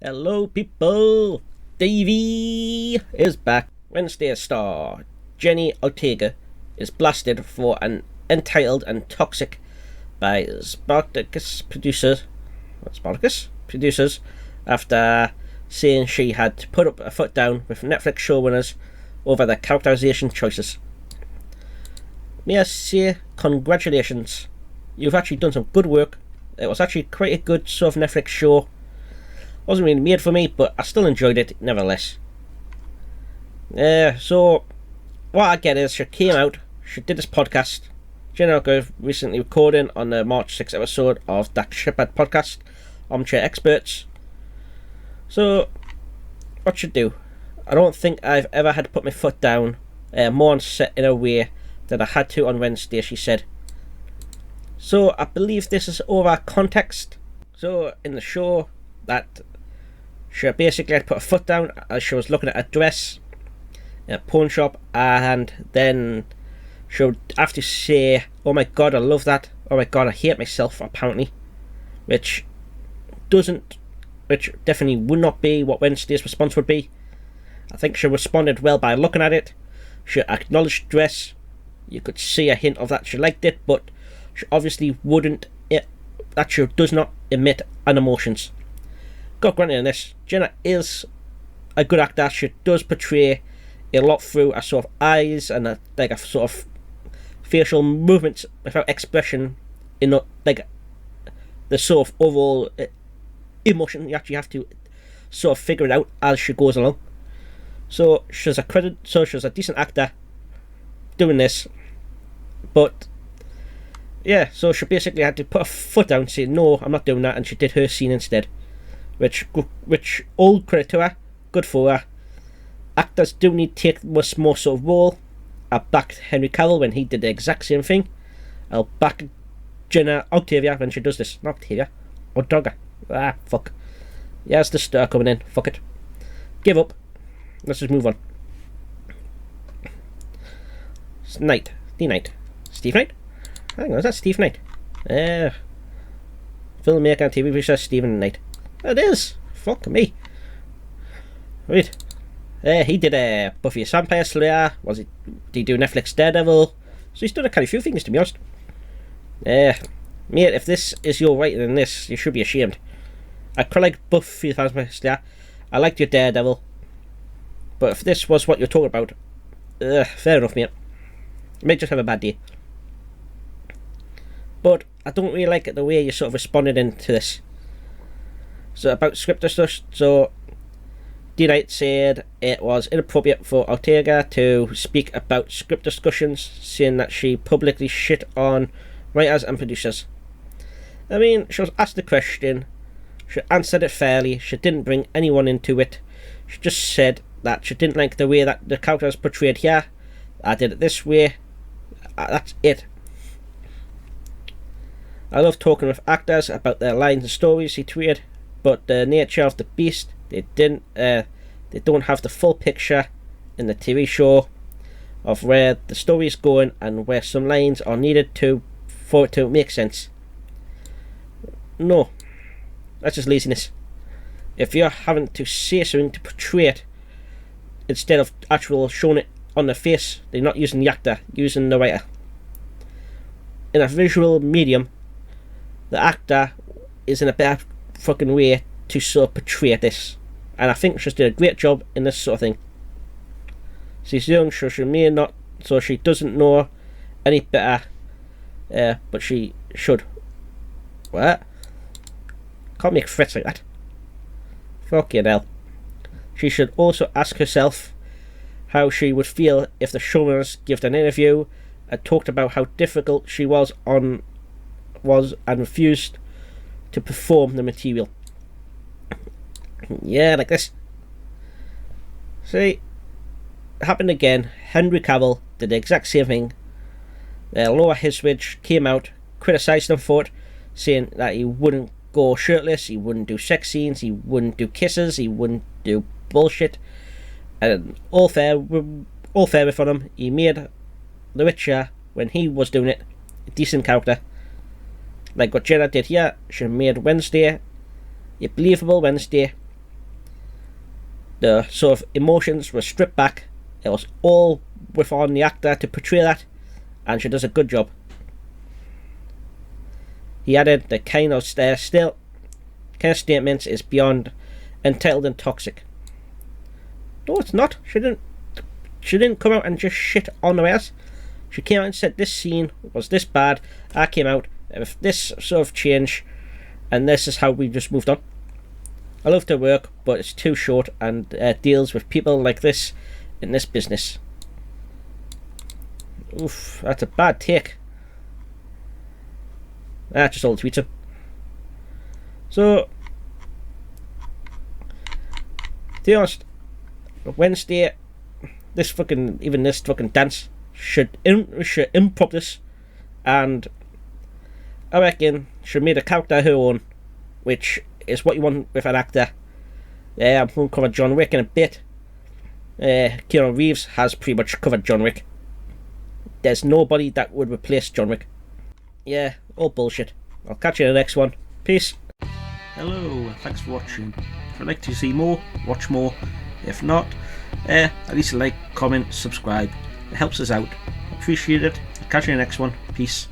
Hello people, Davey is back. Wednesday star Jenna Ortega is blasted for an entitled and toxic by Spartacus producers after saying she had to put up a foot down with Netflix showrunners over their characterization choices. May I say congratulations, you've actually done some good work. It was actually quite a good sort of Netflix show. Wasn't really made for me, but I still enjoyed it nevertheless. So what I get is she came out, she did this podcast. Jenna Ortega recently recording on the March 6th episode of that Shepherd podcast, Armchair Experts. So what should do? I don't think I've ever had to put my foot down more on set in a way that I had to on Wednesday, she said. So I believe this is over context. So in the show, that she basically had to put her foot down as she was looking at a dress in a pawn shop, and then she would have to say, "Oh my god, I love that. Oh my god, I hate myself," apparently, which definitely would not be what Wednesday's response would be. I think she responded well by looking at it. She acknowledged dress. You could see a hint of that she liked it, but she obviously wouldn't. That she does not emit an emotions. Got granted in this, Jenna is a good actor. She does portray a lot through her sort of eyes and a sort of facial movements without expression in the sort of overall emotion. You actually have to sort of figure it out as she goes along. So she's a decent actor doing this, but yeah, so she basically had to put her foot down and say, "No, I'm not doing that," and she did her scene instead. Which all credit to her, good for her. Actors do need to take much more sort of role. I backed Henry Cavill when he did the exact same thing. I'll back Jenna Ortega when she does this. Not Octavia, Ortega. Fuck. Yeah, it's the star coming in. Fuck it. Give up. Let's just move on. Knight. The Knight. Steve Knight? Hang on, is that Steve Knight? Filmmaker and TV producer Stephen Knight. It is. Fuck me. Right. He did Buffy the Vampire Slayer. Did he do Netflix Daredevil? So he's done a kind of few things, to be honest. Mate, if this is your writing in this, you should be ashamed. I quite like Buffy the Vampire Slayer. I liked your Daredevil. But if this was what you're talking about, fair enough, mate. You may just have a bad day. But I don't really like it the way you sort of responded into this. So about script stuff, so D. Knight said it was inappropriate for Ortega to speak about script discussions, saying that she publicly shit on writers and producers. I mean, she was asked the question, she answered it fairly, she didn't bring anyone into it, she just said that she didn't like the way that the character was portrayed here, I did it this way, that's it. I love talking with actors about their lines and stories, he tweeted. But the nature of the beast, they don't have the full picture in the TV show of where the story is going and where some lines are needed for it to make sense. No, that's just laziness. If you're having to say something to portray it instead of actual showing it on the face, they're not using the actor, using the writer. In a visual medium, the actor is in a better fucking way to sort of portray this, and I think she's did a great job in this sort of thing. She's young, so she may not, so she doesn't know any better, but she should. What? Can't make threats like that. Fucking hell. She should also ask herself how she would feel if the showrunners gave an interview and talked about how difficult she was and refused to perform the material. Yeah, like this. See, it happened again. Henry Cavill did the exact same thing. Laura Hisridge came out, criticised him for it, saying that he wouldn't go shirtless, he wouldn't do sex scenes, he wouldn't do kisses, he wouldn't do bullshit. And all fair with him. He made The Witcher, when he was doing it, a decent character. Like what Jenna did here, she made Wednesday a believable Wednesday. The sort of emotions were stripped back. It was all within the actor to portray that, and she does a good job. He added the kind of statements is beyond entitled and toxic. No, it's not. She didn't come out and just shit on the else. She came out and said this scene was this bad. I came out with this sort of change, and this is how we just moved on. I love her work, but it's too short and deals with people like this in this business. Oof, that's a bad take. That's just all the tweets him. So, to be honest, Wednesday, this fucking dance should improv this, and I reckon should make a character her own, which is what you want with an actor. I'm going to cover John Wick in a bit. Keanu Reeves has pretty much covered John Wick. There's nobody that would replace John Wick. Yeah, all bullshit. I'll catch you in the next one. Peace. Hello, thanks for watching. If you'd like to see more, watch more. If not, at least like, comment, subscribe. It helps us out. Appreciate it. I'll catch you in the next one. Peace.